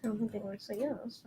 I don't think they want to say yes.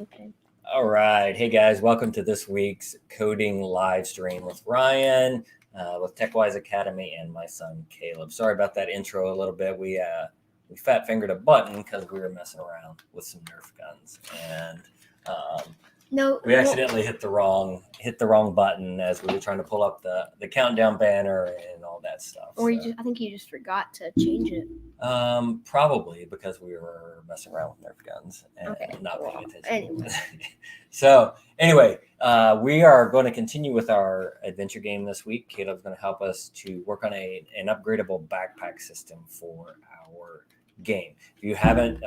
Okay. All right. Hey, guys. Welcome to this week's coding live stream with Ryan, with TechWise Academy, and my son, Caleb. Sorry about that intro a little bit. We fat-fingered a button because we were messing around with some Nerf guns. And we accidentally hit the wrong button as we were trying to pull up the countdown banner and all that stuff. Or I think you just forgot to change it. Probably because we were messing around with Nerf guns and not paying attention. Anyway. So anyway, we are going to continue with our adventure game this week. Caleb's going to help us to work on an upgradable backpack system for our game. If you haven't,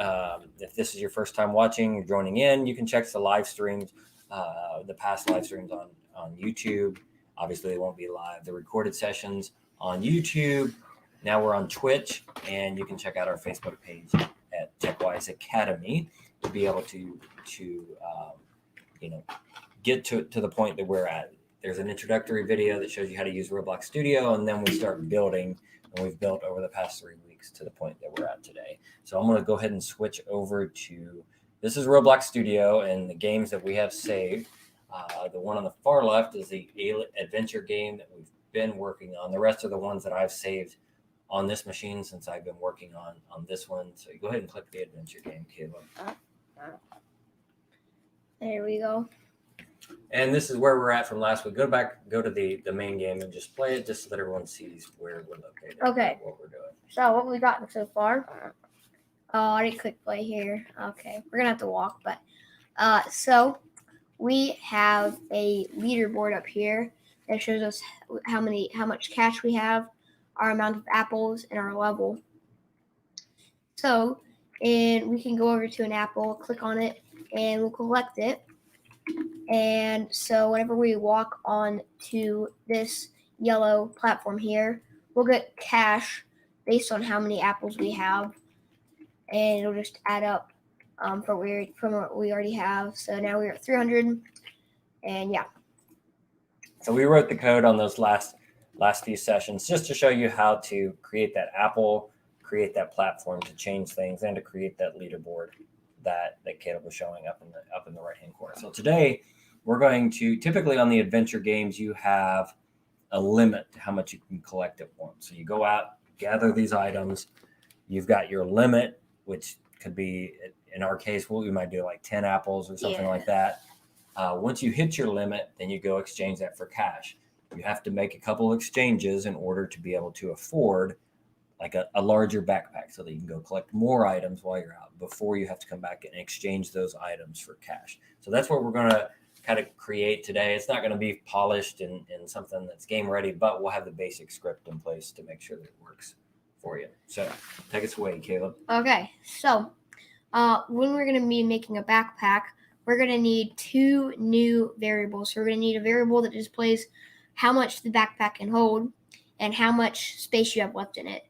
if this is your first time watching or joining in, you can check the live streams, the past live streams on YouTube. Obviously, they won't be live. The recorded sessions on YouTube. Now we're on Twitch, and you can check out our Facebook page at TechWise Academy to be able to get to the point that we're at. There's an introductory video that shows you how to use Roblox Studio, and then we start building, and we've built over the past 3 weeks to the point that we're at today. So I'm going to go ahead and switch over to, this is Roblox Studio, and the games that we have saved. The one on the far left is the adventure game that we've been working on. The rest are the ones that I've saved on this machine since I've been working on this one. So you go ahead and click the adventure game, Caleb. There we go. And this is where we're at from last week. Go to the main game and just play it just so that everyone sees where we're located. Okay. What we're doing. So what we gotten so far? Oh, I didn't click play here. Okay, we're gonna have to walk, but so we have a leaderboard up here that shows us how much cash we have, our amount of apples, and our level. So, and we can go over to an apple, click on it, and we'll collect it. And so whenever we walk on to this yellow platform here, we'll get cash based on how many apples we have, and it'll just add up from what we already have. So now we're at 300, and yeah. So we wrote the code on those last few sessions just to show you how to create that apple, create that platform to change things, and to create that leaderboard that Caleb was showing up in the right hand corner. So today we're going to, typically on the adventure games, you have a limit to how much you can collect at once. So you go out, gather these items, you've got your limit, which could be, in our case, we might do like 10 apples or something like that. Once you hit your limit, then you go exchange that for cash. You have to make a couple of exchanges in order to be able to afford like a larger backpack so that you can go collect more items while you're out before you have to come back and exchange those items for cash. So that's what we're going to kind of create today. It's not going to be polished and something that's game ready, but we'll have the basic script in place to make sure that it works for you. So take us away, Caleb. Okay, so when we're going to be making a backpack, we're going to need 2 new variables. So we're going to need a variable that displays how much the backpack can hold and how much space you have left in it.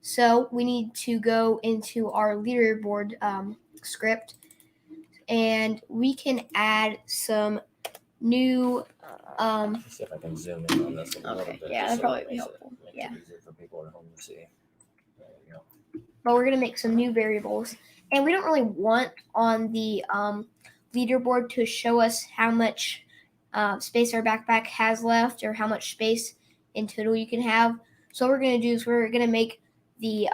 So we need to go into our leaderboard script, and we can add some new. See if I can zoom in on this a little bit. Yeah, that'd probably be helpful. Make it easier for people at home to see. There you go. But we're gonna make some new variables, and we don't really want on the leaderboard to show us how much space our backpack has left or how much space in total you can have. So what we're going to do is we're going to make the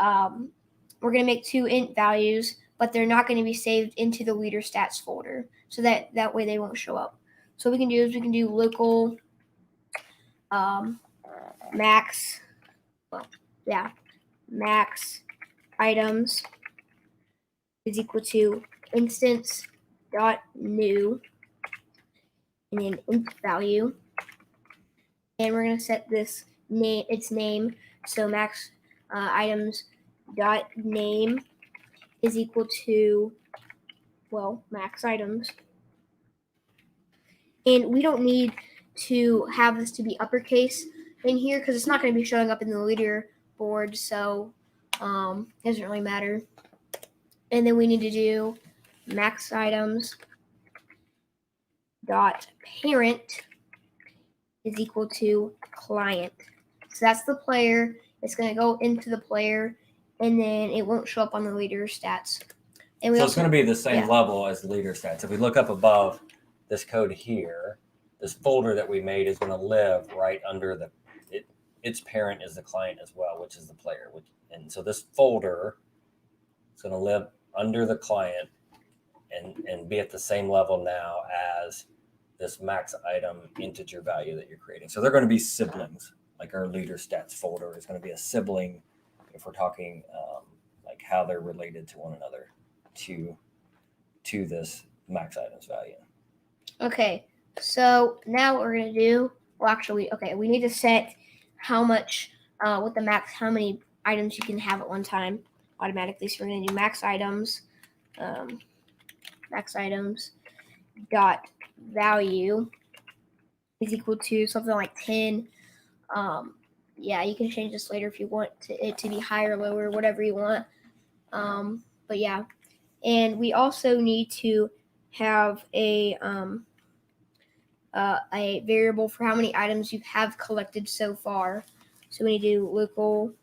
we're going to make 2 int values, but they're not going to be saved into the leader stats folder, so that way they won't show up. So what we can do is we can do local max items is equal to instance dot new and then int value, and we're going to set this name, so max items dot name is equal to max items, and we don't need to have this to be uppercase in here because it's not going to be showing up in the leaderboard, so it doesn't really matter. And then we need to do max items dot parent is equal to client. So that's the player. It's going to go into the player, and then it won't show up on the leader stats. And so it's going to be the same level as the leader stats. If we look up above this code here, this folder that we made is going to live right under its parent is the client as well, which is the player. And so this folder is going to live under the client and be at the same level now as this max item integer value that you're creating. So they're going to be siblings. Like our leader stats folder is going to be a sibling if we're talking like how they're related to one another to this max items value. Okay, so now what we're going to do, we need to set how much, with the max, how many items you can have at one time automatically. So we're going to do max items dot value is equal to something like 10. You can change this later if you want it to be higher or lower, whatever you want. But yeah, and we also need to have a variable for how many items you have collected so far. So we need to do local.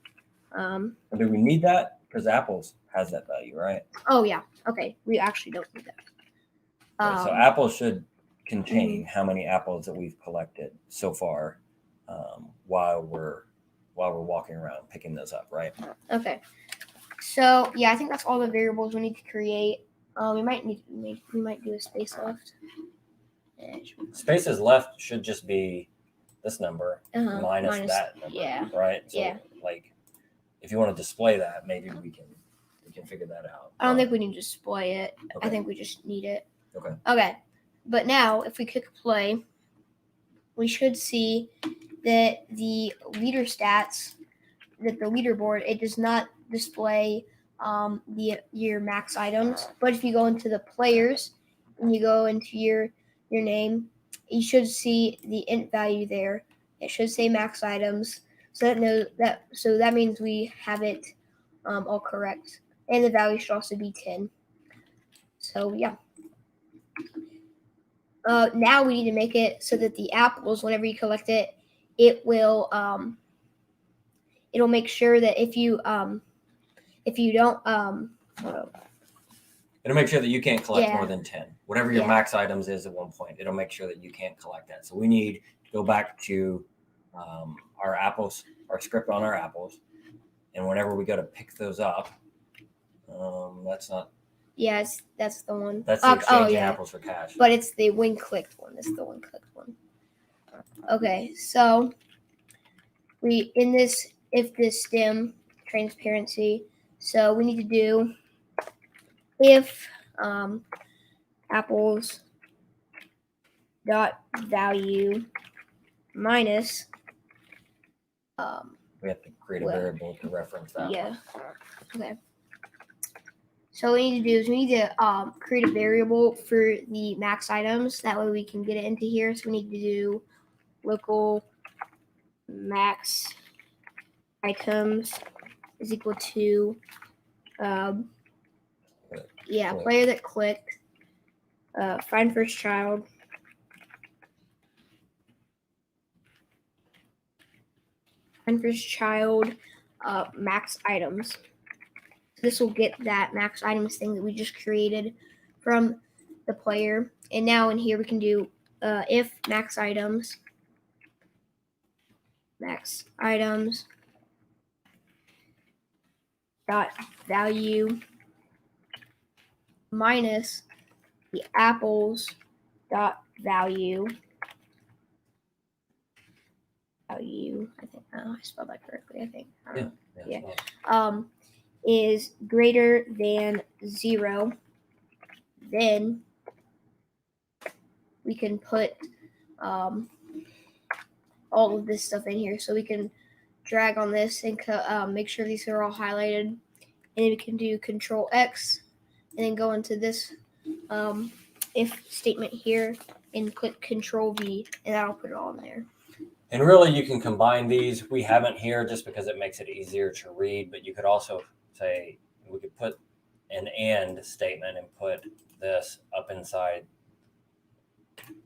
Do we need that? Because Apples has that value, right? Oh yeah. Okay. We actually don't need that. Right, so Apple should contain how many apples that we've collected so far while we're walking around picking those up, right? Okay. So yeah, I think that's all the variables we need to create. We might do a space left. Spaces left should just be this number minus that number, yeah, right? So yeah. like, if you want to display that, maybe we can figure that out. I don't think we need to display it. Okay. I think we just need it. Okay. But now, if we click play, we should see that the leader stats, that the leaderboard, it does not display your max items. But if you go into the players and you go into your name, you should see the int value there. It should say max items. So that means we have it all correct, and the value should also be 10. So yeah. Now we need to make it so that the apples, whenever you collect it, it will it'll make sure that if you don't it'll make sure that you can't collect more than 10. Whatever your max items is at one point, it'll make sure that you can't collect that. So we need to go back to our apples, our script on our apples, and whenever we go to pick those up, that's not. Yes, that's the one. That's the exchanging apples for cash. But it's the when clicked one. It's the when clicked one. Okay, so if this stem transparency, so we need to do if apples dot value minus we have to create a variable to reference that. Yeah. Okay. So what we need to do is we need to create a variable for the max items. That way we can get it into here. So we need to do local max items is equal to player that clicked, find first child, max items. This will get that max items thing that we just created from the player. And now in here we can do if max items dot value minus the apples dot value. I think I spelled that correctly. I think. I don't know. Yeah. Is greater than 0, then we can put all of this stuff in here. So we can drag on this and make sure these are all highlighted, and then we can do Control X, and then go into this if statement here and click Control V, and that'll put it all in there. And really, you can combine these. We haven't here just because it makes it easier to read, but you could also say, we could put an AND statement and put this up inside,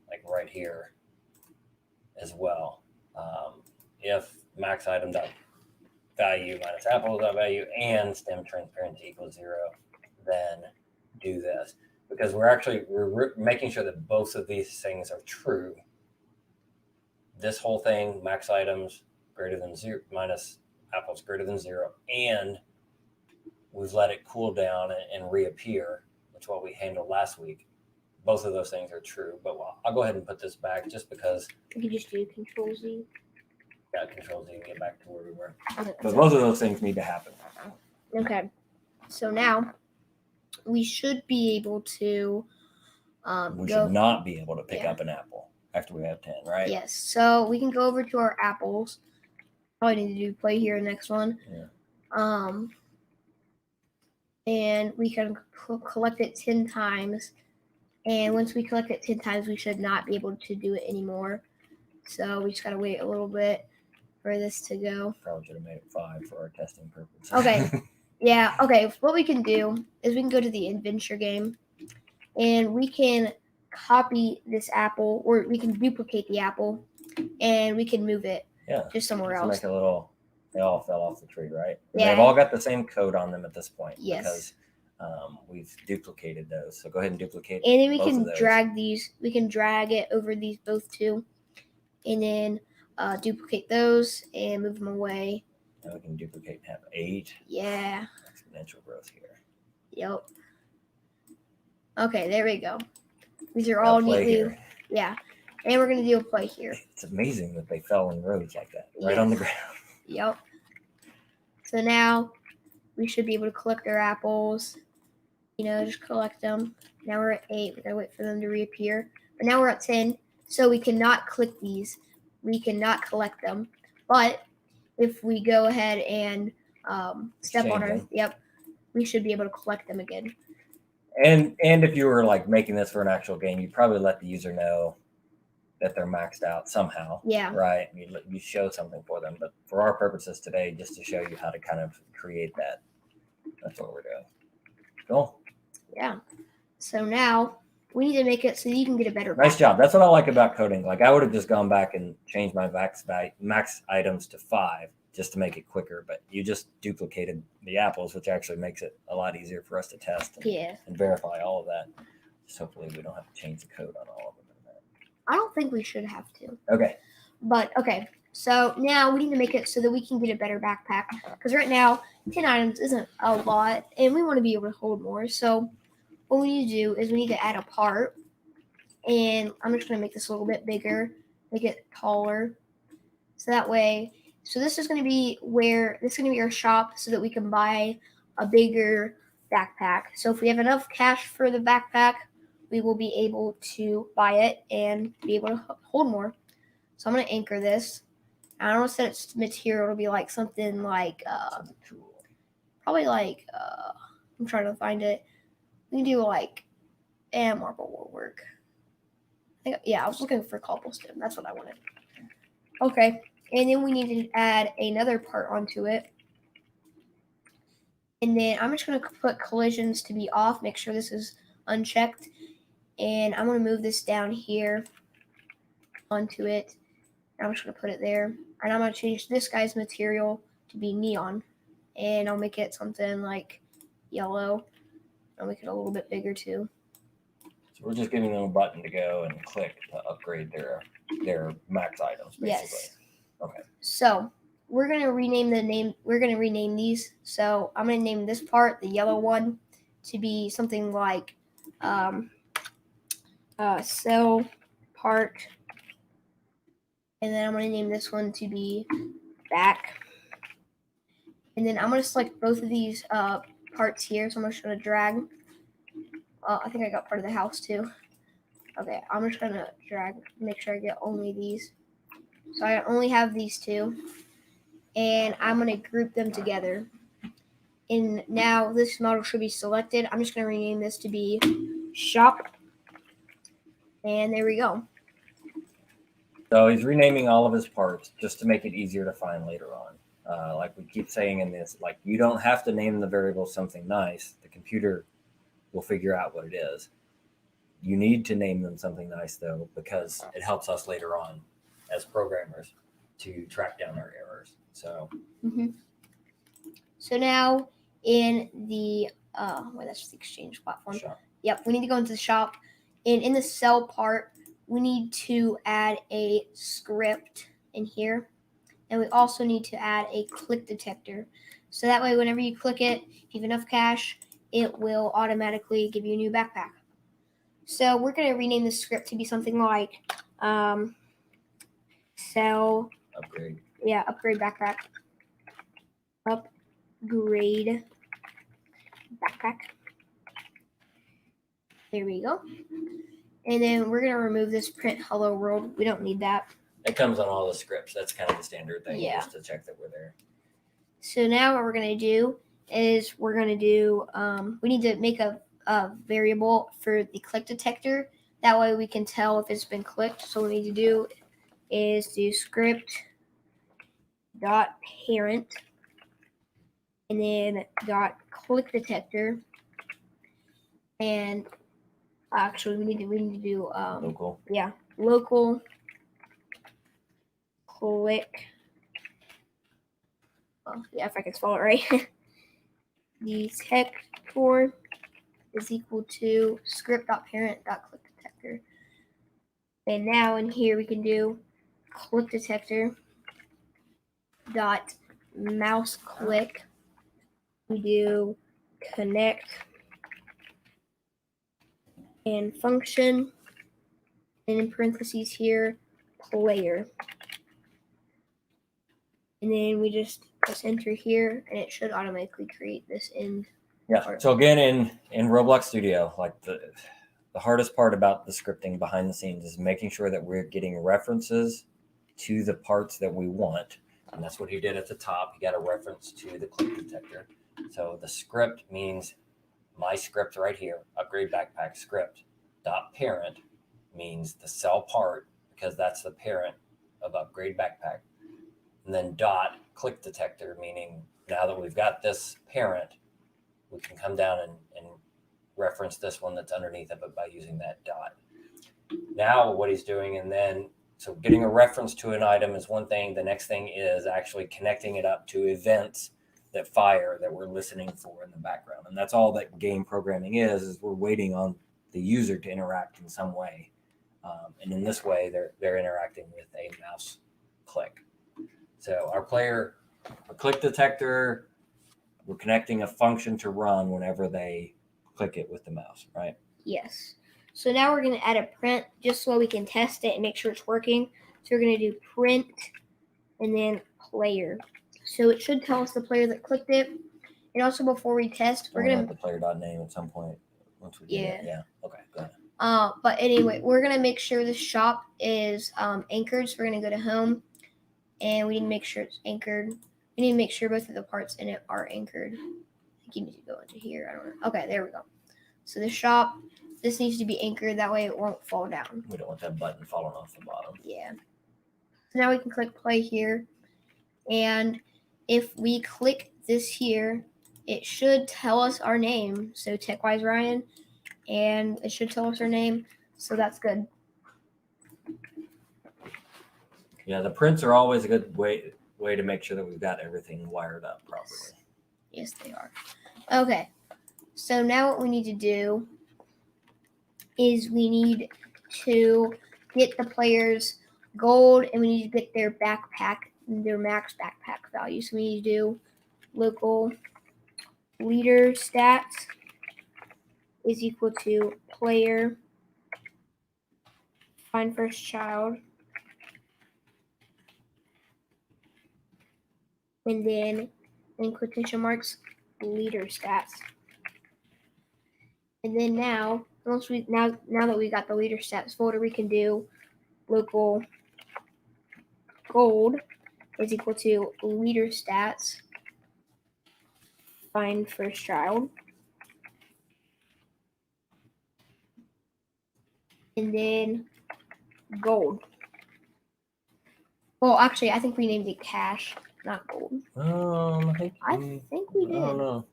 like right here as well. If max item dot value minus apples dot value and stem transparency equals 0, then do this. Because we're making sure that both of these things are true. This whole thing, max items greater than 0, minus apples greater than 0, and we've let it cool down and reappear, which is what we handled last week. Both of those things are true, but I'll go ahead and put this back just because. You can just do Control Z. Yeah, Control Z and get back to where we were. Okay, but both of those things need to happen. Okay, so now we should be able to. We should not be able to pick up an apple after we have 10, right? Yes. So we can go over to our apples. Probably need to do play here next one. Yeah. And we can collect it 10 times. And once we collect it 10 times, we should not be able to do it anymore. So we just got to wait a little bit for this to go. Probably should have made it 5 for our testing purpose. Okay. Yeah. Okay. What we can do is we can go to the adventure game, and we can copy this apple, or we can duplicate the apple, and we can move it just somewhere else. Make a little. They all fell off the tree, right? Yeah. They've all got the same code on them at this point. Yes. Because we've duplicated those. So go ahead and duplicate. And then we can drag these. We can drag it over these both two, and then duplicate those and move them away. And we can duplicate and have 8. Yeah. Exponential growth here. Yep. Okay, there we go. These are all neatly. Here. Yeah. And we're gonna do a play here. It's amazing that they fell in rows like that, right on the ground. Yep. So now we should be able to collect our apples. Just collect them. Now we're at 8. We're gonna wait for them to reappear. But now we're at 10. So we cannot click these. We cannot collect them. But if we go ahead and step on them, we should be able to collect them again. And if you were like making this for an actual game, you'd probably let the user know that they're maxed out somehow. Yeah. Right. You show something for them. But for our purposes today, just to show you how to kind of create that, that's what we're doing. Cool. Yeah. So now we need to make it so you can get a better. Nice job. That's what I like about coding. Like I would have just gone back and changed my max items to 5 just to make it quicker. But you just duplicated the apples, which actually makes it a lot easier for us to test and verify all of that. Just hopefully we don't have to change the code on all of them. I don't think we should have to. Okay. But okay. So now we need to make it so that we can get a better backpack. Because right now, 10 items isn't a lot, and we want to be able to hold more. So what we need to do is we need to add a part. And I'm just going to make this a little bit bigger, make it taller. So that way, so this is going to be our shop so that we can buy a bigger backpack. So if we have enough cash for the backpack, we will be able to buy it and be able to hold more. So I'm going to anchor this. I don't want to set its material to be like something like, probably like, I'm trying to find it. We can do like, marble will work. I was looking for cobblestone. That's what I wanted. Okay. And then we need to add another part onto it. And then I'm just going to put collisions to be off. Make sure this is unchecked. And I'm going to move this down here onto it. I'm just going to put it there. And I'm going to change this guy's material to be neon. And I'll make it something like yellow. I'll make it a little bit bigger too. So we're just giving them a button to go and click to upgrade their max items, basically. Yes. Okay. So we're gonna rename the name. We're gonna rename these. So I'm gonna name this part, the yellow one, to be something like cell part, and then I'm gonna name this one to be back. And then I'm gonna select both of these parts here. So I'm just gonna drag. I think I got part of the house too. Okay, I'm just gonna drag, make sure I get only these. So I only have these two, and I'm gonna group them together. And now this model should be selected. I'm just gonna rename this to be shop, and there we go. So he's renaming all of his parts just to make it easier to find later on. Like we keep saying in this, like you don't have to name the variable something nice. The computer will figure out what it is. You need to name them something nice though, because it helps us later on as programmers to track down our errors. So, So now in the well, that's the exchange platform. shop. Yep, we need to go into the shop, and in the cell part, we need to add a script in here, and we also need to add a click detector. So that way, whenever you click it, if you have enough cash, it will automatically give you a new backpack. So we're going to rename the script to be something like cell Upgrade. Yeah, upgrade backpack. Upgrade backpack. There we go. And then we're going to remove this print hello world. We don't need that. It comes on all the scripts. That's kind of the standard thing, Yeah. just to check that we're there. So now what we're going to do is we're going to do, we need to make a variable for the click detector. That way we can tell if it's been clicked. So what we need to do is do script dot parent and then dot click detector. And actually we need to do Local. Yeah, local click. Well, yeah, if I can spell it right. Detector is equal to script.parent.click detector. And now in here we can do click detector dot mouse click. We do connect and function, and in parentheses here, player. And then we just press enter here, and it should automatically create this end. Yeah. So again, in Roblox Studio, like the hardest part about the scripting behind the scenes is making sure that we're getting references to the parts that we want. And that's what he did at the top. He got a reference to the click detector. So the script means my script right here, upgrade backpack script dot parent means the cell part, because that's the parent of upgrade backpack. And then dot click detector, meaning now that we've got this parent, we can come down and reference this one that's underneath of it by using that dot. Now what he's doing, and then so getting a reference to an item is one thing. The next thing is actually connecting it up to events that fire that we're listening for in the background. And that's all that game programming is we're waiting on the user to interact in some way. And in this way, they're interacting with a mouse click. So our player, a click detector, we're connecting a function to run whenever they click it with the mouse, right? Yes. So now we're going to add a print just so we can test it and make sure it's working. So we're going to do print and then player. So it should tell us the player that clicked it. And also before we test, we're going to the player.name at some point once we get it. Yeah. Okay, go ahead. But anyway, we're going to make sure the shop is anchored. So we're going to go to home, and we need to make sure it's anchored. We need to make sure both of the parts in it are anchored. I think you need to go into here. I don't know. Okay, there we go. So the shop, this needs to be anchored. That way it won't fall down. We don't want that button falling off the bottom. Yeah. So now we can click play here. And if we click this here, it should tell us our name. So TechWise Ryan. And it should tell us our name. So that's good. Yeah, the prints are always a good way to make sure that we've got everything wired up properly. Yes, they are. Okay. So now what we need to do is we need to get the players gold, and we need to get their backpack their max backpack value. So we need to do local leader stats is equal to player find first child, and then in quotation marks leader stats. And then now that we got the leader stats folder, we can do local gold is equal to leader stats find first child, and then gold. Well, actually, I think we named it cash, not gold. I think we did. I don't know.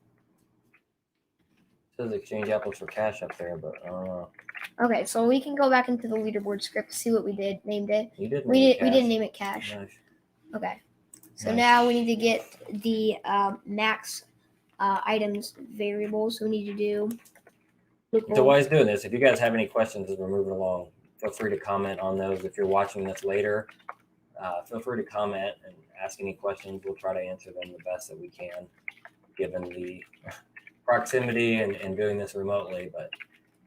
It says exchange apples for cash up there, but I don't know. Okay, so we can go back into the leaderboard script, see what we did, named it. You did. We didn't name it cash. Nice. Okay, so Nice. now we need to get the max items variables. So we need to do. So while he's doing this, if you guys have any questions as we're moving along, feel free to comment on those. If you're watching this later, feel free to comment and ask any questions. We'll try to answer them the best that we can, given the proximity and doing this remotely, but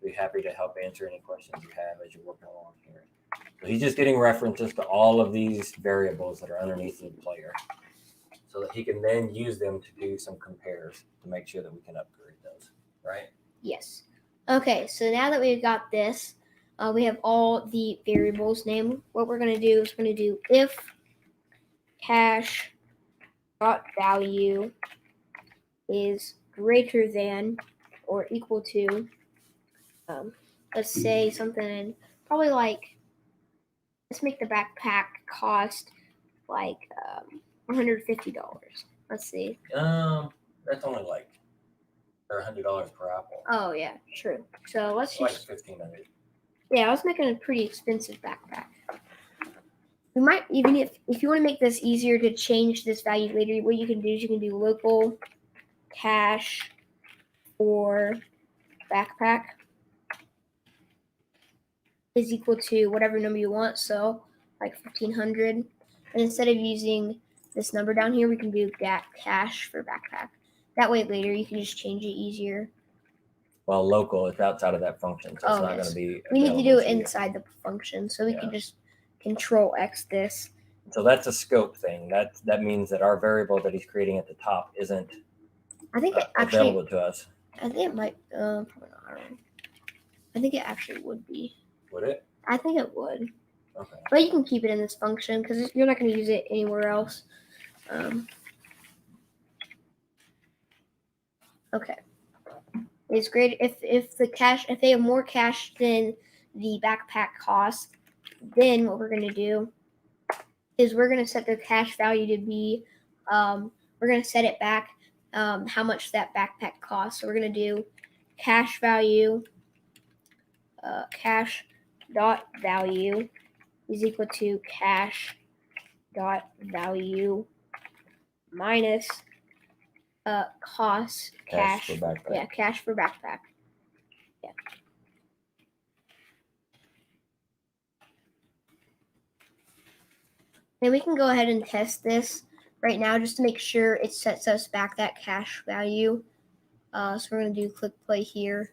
be happy to help answer any questions you have as you're working along here. So he's just getting references to all of these variables that are underneath the player so that he can then use them to do some compares to make sure that we can upgrade those, right? Yes. Okay, so now that we've got this, we have all the variables named. What we're going to do is we're going to do if cash dot value is greater than or equal to, let's say something probably like, let's make the backpack cost like $150. Let's see. That's only like $100 per apple. Oh yeah, true. So let's like just $1,500. Yeah, I was making a pretty expensive backpack. We might even if you want to make this easier to change this value later, what you can do is you can do local cash for backpack is equal to whatever number you want, so like 1,500. And instead of using this number down here, we can do cash for backpack. That way later you can just change it easier. Well, local, it's outside of that function, so it's not going to be. We need to do it inside the function, so we can just Control X this. So that's a scope thing. That means that our variable that he's creating at the top isn't available to us. I think it might. I think it actually would be. Would it? I think it would. Okay. But you can keep it in this function because you're not going to use it anywhere else. Okay. It's great if they have more cash than the backpack cost, then what we're going to do is we're going to set the cash value to be, we're going to set it back how much that backpack costs. So we're going to do cash value, cash dot value is equal to cash dot value minus cost cash for backpack. Yeah, cash for backpack. Yeah. Then we can go ahead and test this right now just to make sure it sets us back that cash value. So we're going to do click play here.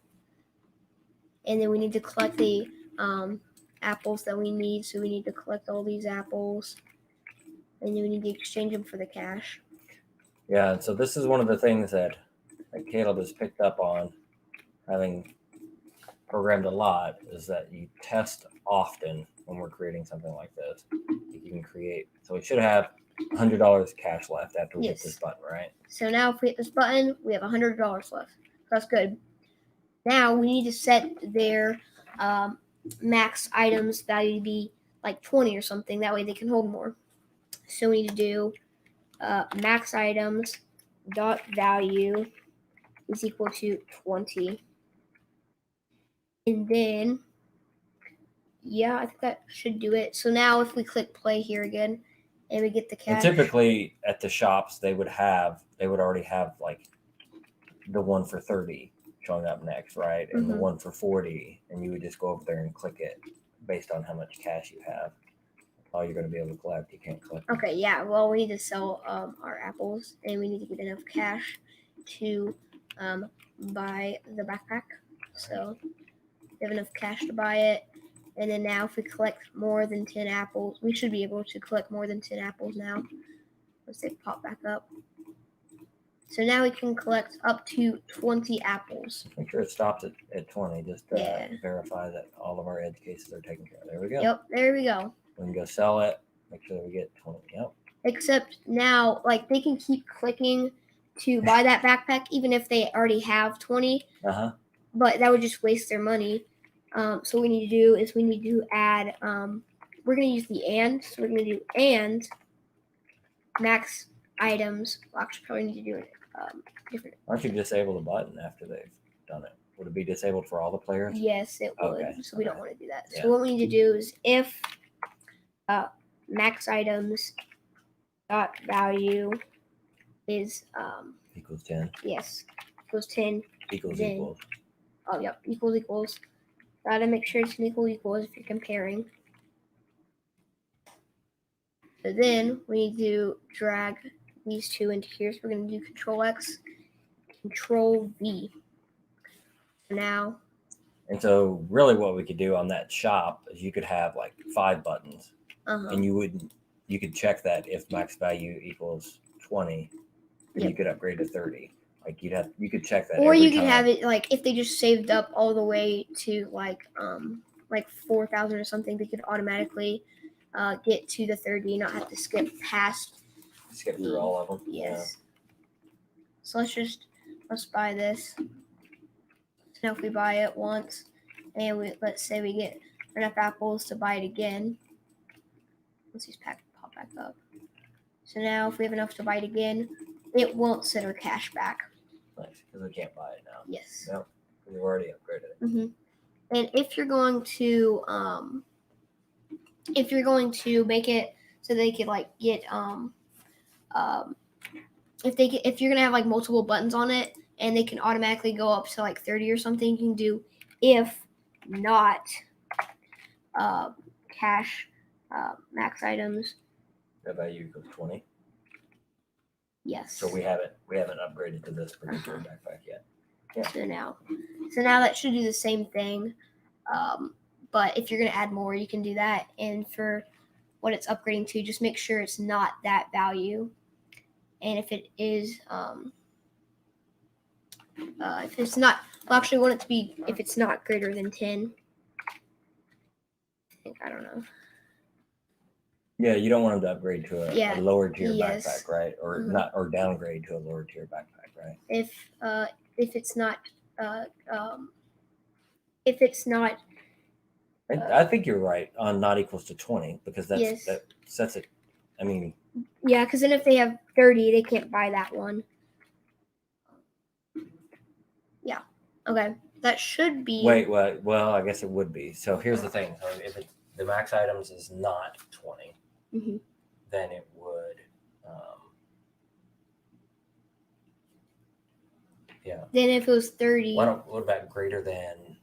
And then we need to collect the apples that we need. So we need to collect all these apples. And then we need to exchange them for the cash. Yeah, so this is one of the things that Caleb has picked up on, having programmed a lot, is that you test often when we're creating something like this. You can create, so we should have $100 cash left after we hit this button, right? So now if we hit this button, we have $100 left. That's good. Now we need to set their max items value to be like 20 or something. That way they can hold more. So we need to do max items dot value is equal to 20. And then, yeah, I think that should do it. So now if we click play here again and we get the cash. And typically at the shops, they would already have like the one for 30 showing up next, right? And the one for 40. And you would just go over there and click it based on how much cash you have. all you're going to be able to collect. You can't collect them. Okay, yeah. Well, we need to sell our apples, and we need to get enough cash to buy the backpack. So we have enough cash to buy it. And then now if we collect more than 10 apples, we should be able to collect more than 10 apples now. Let's say pop back up. So now we can collect up to 20 apples. Make sure it stops at 20. Just Yeah. verify that all of our edge cases are taken care of. There we go. Yep, there we go. We can go sell it. Make sure that we get 20. Yep. Except now, like, they can keep clicking to buy that backpack even if they already have 20. But that would just waste their money. So what we need to do is we need to add, we're going to use the and. So we're going to do and max items. Well, actually, probably need to do it different. Why don't you disable the button after they've done it? Would it be disabled for all the players? Yes, it would. Okay. So we don't want to do that. Yeah. So what we need to do is if max items dot value is equals 10. Yes, equals 10. Equals then, equals. Oh, yep, equals. Gotta make sure it's an equals if you're comparing. So then we need to drag these two into here. So we're going to do Control X, Control V. So now. And so really what we could do on that shop is you could have like 5 buttons. And you could check that if max value equals 20, then you could upgrade to 30. Like you could check that. Or you could have it like if they just saved up all the way to like 4,000 or something, they could automatically get to the 30 and not have to skip through all of them. Yes. Yeah. So let's buy this. So now if we buy it once and let's say we get enough apples to buy it again. Once these pop back up. So now if we have enough to buy it again, it won't send our cash back. Nice, because we can't buy it now. Yes. No, we've already upgraded it. And if you're going to make it so they could like get if you're gonna have like multiple buttons on it and they can automatically go up to like 30 or something, you can do if not cash max items. That value equals 20. Yes. So we haven't upgraded to this particular backpack yet. Yeah. So now that should do the same thing. But if you're gonna add more, you can do that. And for what it's upgrading to, just make sure it's not that value. And if it is, if it's not, well, actually, want it to be if it's not greater than 10. I don't know. Yeah, you don't want them to upgrade to a lower tier backpack, right? Or not, or downgrade to a lower tier backpack, right? If it's not, I think you're right on not equals to 20 because that sets it. I mean. Yeah, because then if they have 30, they can't buy that one. Yeah. Okay. That should be. Wait. Well, I guess it would be. So here's the thing. So if the max items is not 20. Then it would, Then if it was 30. What about greater than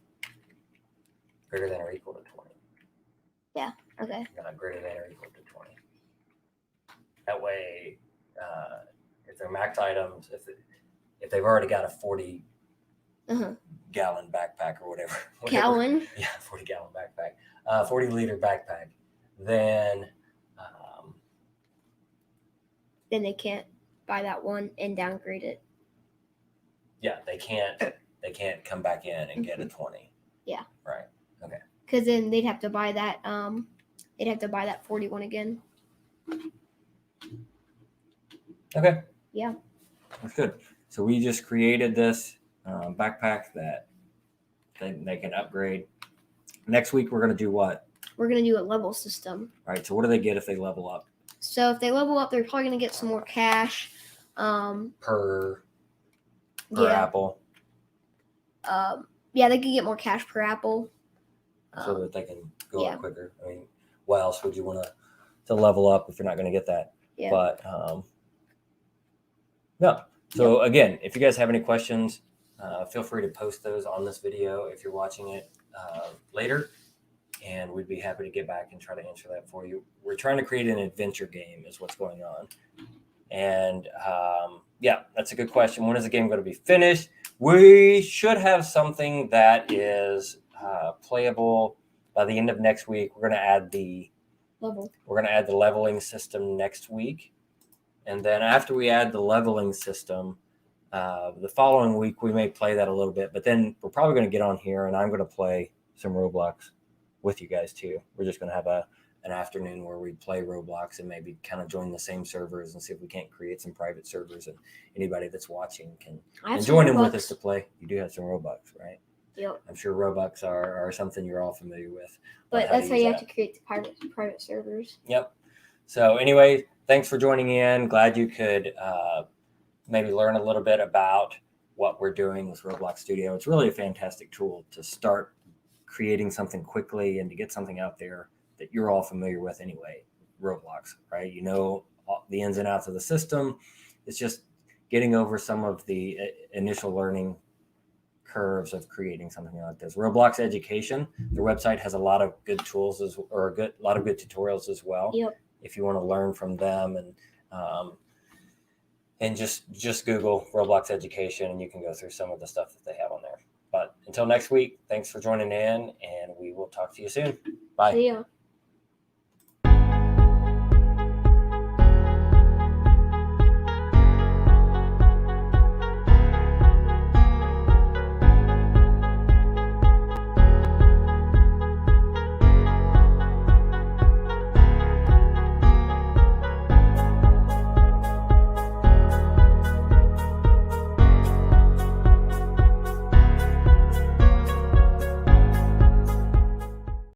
or equal to 20? Yeah. Okay. Not greater than or equal to 20. That way, if they're max items, if they've already got a 40 gallon backpack or whatever. Gallon. Yeah, 40 gallon backpack, 40 liter backpack, then they can't buy that one and downgrade it. Yeah, they can't come back in and get a 20. Yeah. Right. Okay. Because then they'd have to buy that 41 again. Okay. Yeah. That's good. So we just created this backpack that they can upgrade. Next week we're gonna do what? We're gonna do a level system. All right. So what do they get if they level up? So if they level up, they're probably gonna get some more cash. Per apple. Yeah, they could get more cash per apple. So that they can go up quicker. I mean, why else would you want to level up if you're not going to get that? Yeah. But no. So again, if you guys have any questions, feel free to post those on this video if you're watching it later. and we'd be happy to get back and try to answer that for you. We're trying to create an adventure game is what's going on. And yeah, that's a good question. When is the game going to be finished? We should have something that is playable by the end of next week. We're going to add the leveling system next week. And then after we add the leveling system, the following week we may play that a little bit, but then we're probably going to get on here and I'm going to play some Roblox with you guys too. We're just going to have an afternoon where we play Roblox and maybe kind of join the same servers and see if we can't create some private servers, and anybody that's watching can join in with us to play. You do have some Robux, right? Yep. I'm sure Robux are something you're all familiar with. But that's how you have to create the private servers. Yep. So anyway, thanks for joining in. Glad you could maybe learn a little bit about what we're doing with Roblox Studio. It's really a fantastic tool to start creating something quickly and to get something out there that you're all familiar with anyway, Roblox, right? You know the ins and outs of the system. It's just getting over some of the initial learning curves of creating something like this. Roblox Education, their website has a lot of good tools a lot of good tutorials as well. Yep. If you want to learn from them, and just Google Roblox Education and you can go through some of the stuff that they have on there. But until next week, thanks for joining in, and we will talk to you soon. Bye. See ya.